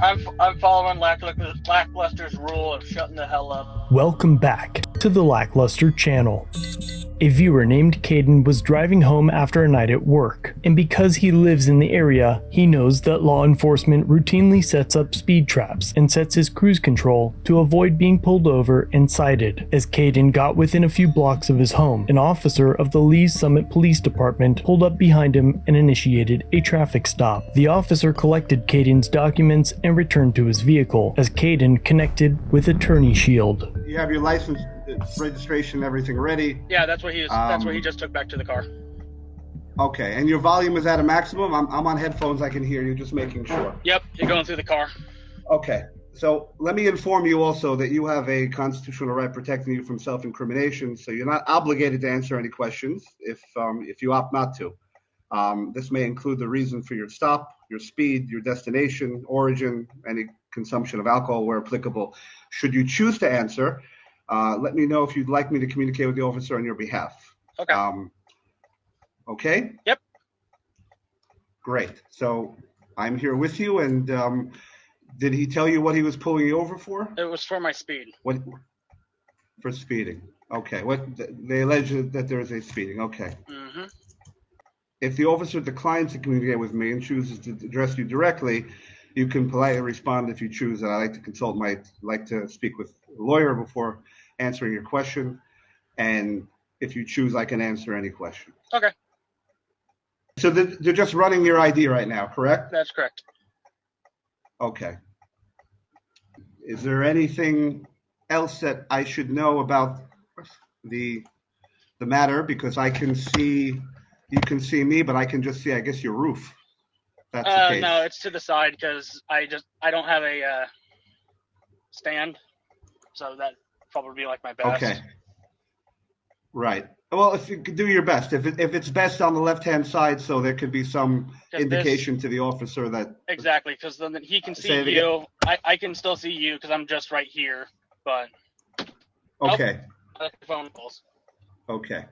I'm following LackLuster's rule of shutting the hell up. Welcome back to the LackLuster channel. A viewer named Caden was driving home after a night at work, and because he lives in the area, he knows that law enforcement routinely sets up speed traps and sets his cruise control to avoid being pulled over and cited. As Caden got within a few blocks of his home, an officer of the Lee's Summit Police Department pulled up behind him and initiated a traffic stop. The officer collected Caden's documents and returned to his vehicle, as Caden connected with Attorney Shield. You have your license, registration, everything ready? Yeah, that's what he is. That's what he just took back to the car. Okay, and your volume is at a maximum? I'm on headphones, I can hear you, just making sure. Yep, you're going through the car. Okay, so let me inform you also that you have a constitutional right protecting you from self-incrimination, so you're not obligated to answer any questions if you opt not to. This may include the reason for your stop, your speed, your destination, origin, any consumption of alcohol where applicable. Should you choose to answer, let me know if you'd like me to communicate with the officer on your behalf. Okay. Okay? Yep. Great. So I'm here with you, and did he tell you what he was pulling you over for? It was for my speed. What? For speeding. Okay. What? They allege that there is a speeding. Okay. Mm-hmm. If the officer declines to communicate with me and chooses to address you directly, you can politely respond if you choose. And I like to speak with a lawyer before answering your question. And if you choose, I can answer any question. Okay. So they're just running your ID right now, correct? That's correct. Okay. Is there anything else that I should know about the matter? Because I can see, you can see me, but I can just see, I guess, your roof. That's the case. No, it's to the side because I don't have a stand, so that probably be like my best. Okay. Right. Well, if you could do your best, if it's best on the left-hand side, so there could be some indication to the officer that. Exactly, because then he can see you. I can still see you because I'm just right here, but. Okay. Phone calls. Okay.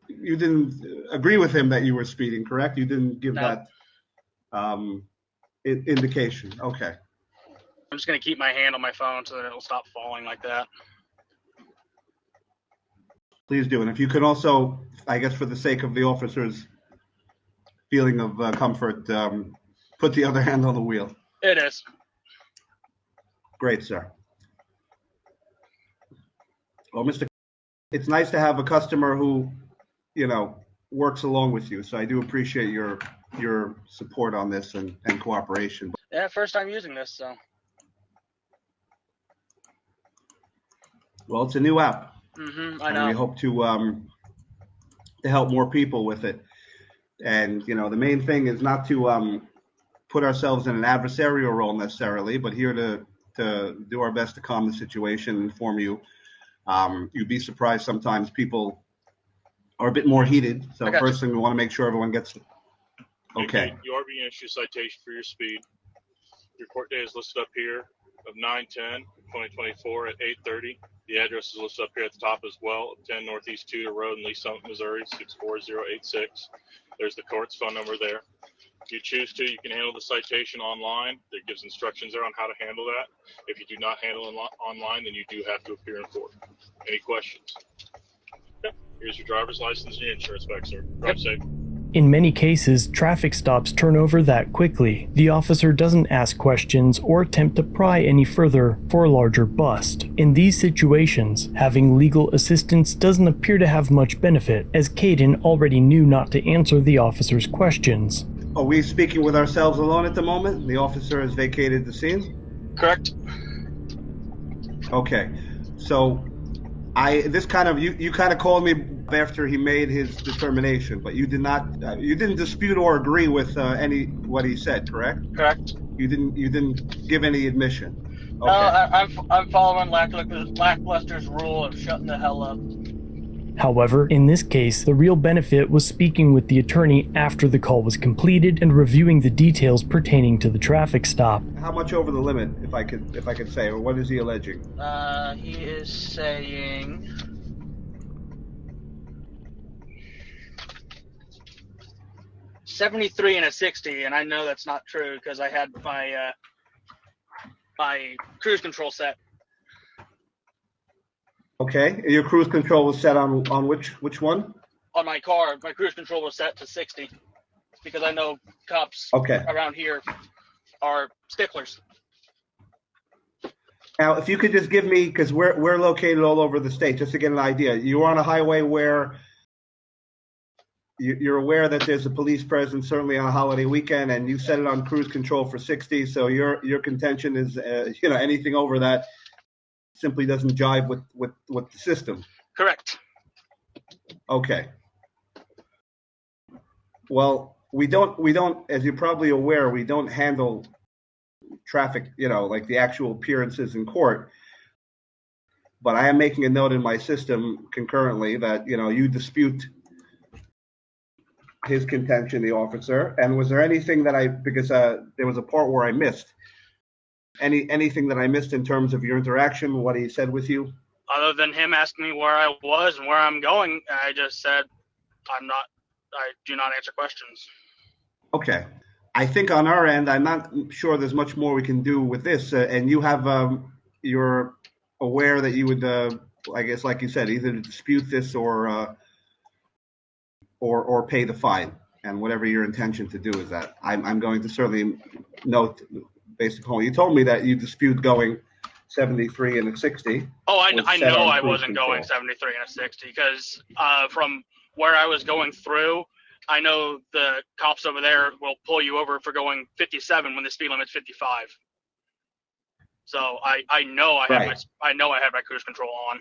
You didn't agree with him that you were speeding, correct? You didn't give that indication. Okay. I'm just gonna keep my hand on my phone so that it'll stop falling like that. Please do. And if you could also, I guess for the sake of the officer's feeling of comfort, put the other hand on the wheel. It is. Great, sir. Well, Mr. It's nice to have a customer who, works along with you. So I do appreciate your support on this and cooperation. Yeah, first time using this, so. Well, it's a new app. Mm-hmm, I know. And we hope to help more people with it. And, the main thing is not to put ourselves in an adversarial role necessarily, but here to do our best to calm the situation and inform you. You'd be surprised sometimes people are a bit more heated. So first thing, we want to make sure everyone gets. Okay. You are being issued a citation for your speed. Your court date is listed up here of 9/10/2024 at 8:30. The address is listed up here at the top as well, 10 Northeast Tudor Road in Lee Summit, Missouri, 64086. There's the court's phone number there. If you choose to, you can handle the citation online. It gives instructions there on how to handle that. If you do not handle it online, then you do have to appear in court. Any questions? Okay. Here's your driver's license and your insurance back, sir. Drive safe. In many cases, traffic stops turn over that quickly. The officer doesn't ask questions or attempt to pry any further for a larger bust. In these situations, having legal assistance doesn't appear to have much benefit, as Caden already knew not to answer the officer's questions. Are we speaking with ourselves alone at the moment? The officer has vacated the scene? Correct. Okay. So you kind of called me after he made his determination, but you didn't dispute or agree with what he said, correct? Correct. You didn't give any admission. Okay. No, I'm following LackLuster's rule of shutting the hell up. However, in this case, the real benefit was speaking with the attorney after the call was completed and reviewing the details pertaining to the traffic stop. How much over the limit, if I could say, or what is he alleging? He is saying 73 and a 60, and I know that's not true because I had my my cruise control set. Okay. Your cruise control was set on which one? On my car, my cruise control was set to 60 because I know cops Okay. around here are sticklers. Now, if you could just give me, because we're located all over the state, just to get an idea. You're on a highway where you're aware that there's a police presence, certainly on a holiday weekend, and you set it on cruise control for 60. So your contention is, anything over that simply doesn't jive with the system. Correct. Okay. Well, we don't, as you're probably aware, we don't handle traffic, like the actual appearances in court. But I am making a note in my system concurrently that, you dispute his contention, the officer. And was there anything that because there was a part where I missed, anything that I missed in terms of your interaction, what he said with you? Other than him asking me where I was and where I'm going, I just said, I do not answer questions. Okay. I think on our end, I'm not sure there's much more we can do with this. And you have, you're aware that you would, I guess, like you said, either dispute this or pay the fine. And whatever your intention to do is that. I'm going to certainly note, based upon what you told me, that you dispute going 73 and a 60. Oh, I know I wasn't going 73 and a 60 because from where I was going through, I know the cops over there will pull you over for going 57 when the speed limit's 55. So I know I had my cruise control on.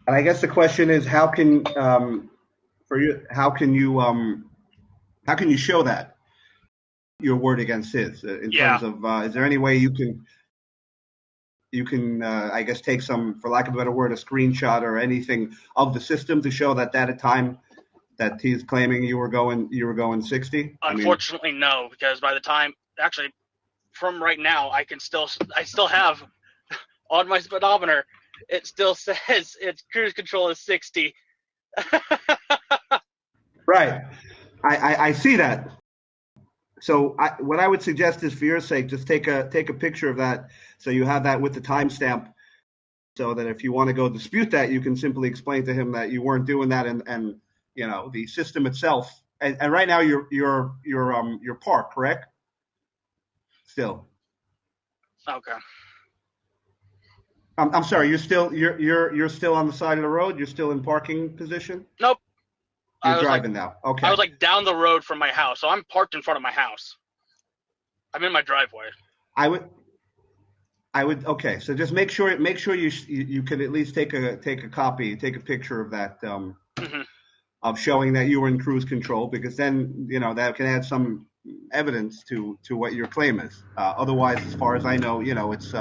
And I guess the question is, how can you show that your word against his in terms of is there any way you can I guess take some, for lack of a better word, a screenshot or anything of the system to show that at a time that he's claiming you were going 60? Unfortunately, no, because by the time, actually, from right now, I still have on my speedometer, it still says its cruise control is 60. Right. I see that. So what I would suggest is, for your sake, just take a picture of that so you have that with the timestamp, so that if you want to go dispute that, you can simply explain to him that you weren't doing that, and the system itself. And right now you're parked, correct? Still. Okay. I'm sorry. You're still on the side of the road. You're still in parking position. Nope. You're driving now. Okay. I was down the road from my house, so I'm parked in front of my house. I'm in my driveway. I would. Okay. So just make sure you can at least take a picture of that, of showing that you were in cruise control, because then that can add some evidence to what your claim is. Otherwise, as far as I know, it's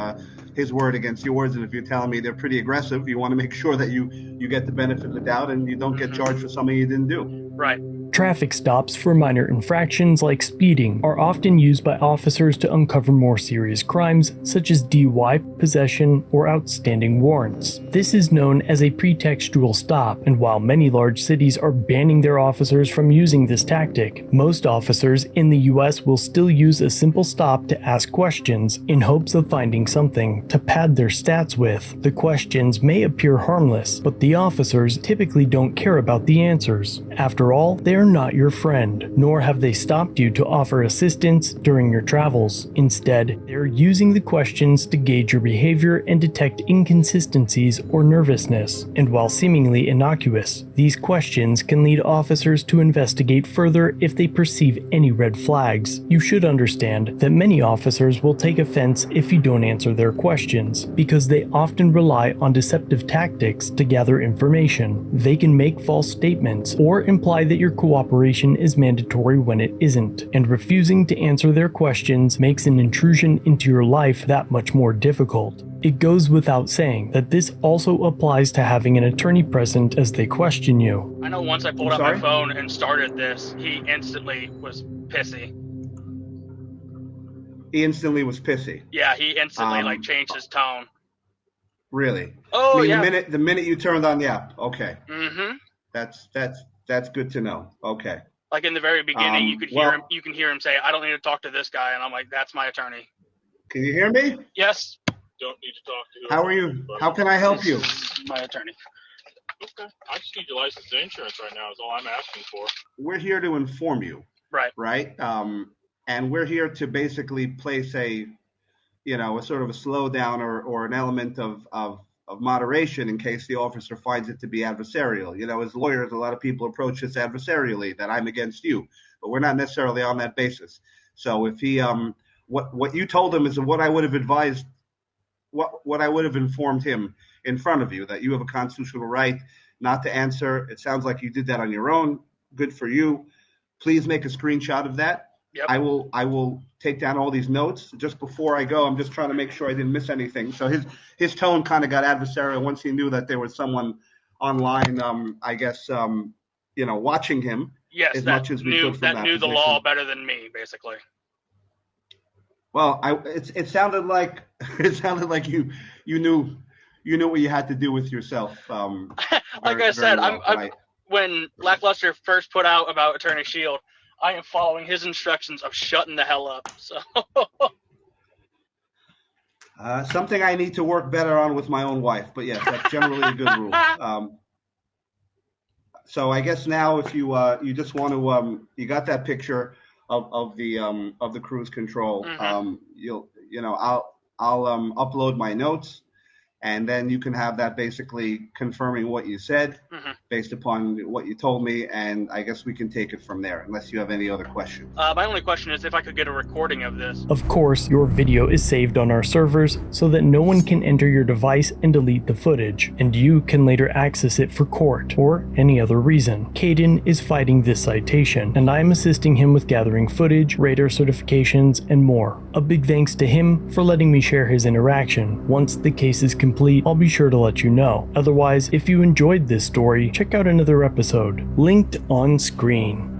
his word against yours, and if you're telling me they're pretty aggressive, you want to make sure that you get the benefit of the doubt and you don't get charged for something you didn't do. Right. Traffic stops for minor infractions like speeding are often used by officers to uncover more serious crimes such as DUI, possession, or outstanding warrants. This is known as a pretextual stop, and while many large cities are banning their officers from using this tactic, most officers in the US will still use a simple stop to ask questions in hopes of finding something to pad their stats with. The questions may appear harmless, but the officers typically don't care about the answers. After all, they are not your friend, nor have they stopped you to offer assistance during your travels. Instead, they're using the questions to gauge your behavior and detect inconsistencies or nervousness. And while seemingly innocuous, these questions can lead officers to investigate further if they perceive any red flags. You should understand that many officers will take offense if you don't answer their questions, because they often rely on deceptive tactics to gather information. They can make false statements or imply that your cooperation is mandatory when it isn't, and refusing to answer their questions makes an intrusion into your life that much more difficult. It goes without saying that this also applies to having an attorney present as they question you. I know once I pulled out my phone and started this, he instantly was pissy. He instantly was pissy? Yeah, he instantly changed his tone. Really? Oh, yeah. The minute you turned on the app. Okay. Mm-hmm. That's good to know. Okay. Like in the very beginning, you can hear him say, "I don't need to talk to this guy," and I'm like, "That's my attorney." Can you hear me? Yes. Don't need to talk to. How are you? How can I help you? My attorney. Okay. I just need your license and insurance right now. Is all I'm asking for. We're here to inform you. Right. Right. And we're here to basically place a sort of a slowdown or an element of moderation in case the officer finds it to be adversarial. As lawyers, a lot of people approach this adversarially, that I'm against you, but we're not necessarily on that basis. So if he, what you told him is what I would have advised, what I would have informed him in front of you, that you have a constitutional right not to answer. It sounds like you did that on your own. Good for you. Please make a screenshot of that. Yep. I will take down all these notes. Just before I go, I'm just trying to make sure I didn't miss anything. So his tone kind of got adversarial once he knew that there was someone online, I guess, watching him. Yes, as much as we could from that knew position. The law better than me, basically. Well, it sounded like you knew what you had to do with yourself. Like I said, when LackLuster first put out about Attorney Shield, I am following his instructions of shutting the hell up. So something I need to work better on with my own wife, but yes, that's generally a good rule. So I guess now, if you just want to, you got that picture of the cruise control. Mm-hmm. I'll upload my notes, and then you can have that basically confirming what you said based upon what you told me, and I guess we can take it from there, unless you have any other questions. My only question is if I could get a recording of this. Of course, your video is saved on our servers so that no one can enter your device and delete the footage, and you can later access it for court or any other reason. Caden is fighting this citation, and I'm assisting him with gathering footage, radar certifications, and more. A big thanks to him for letting me share his interaction. Once the case is complete, I'll be sure to let you know. Otherwise, if you enjoyed this story, check out another episode, linked on screen.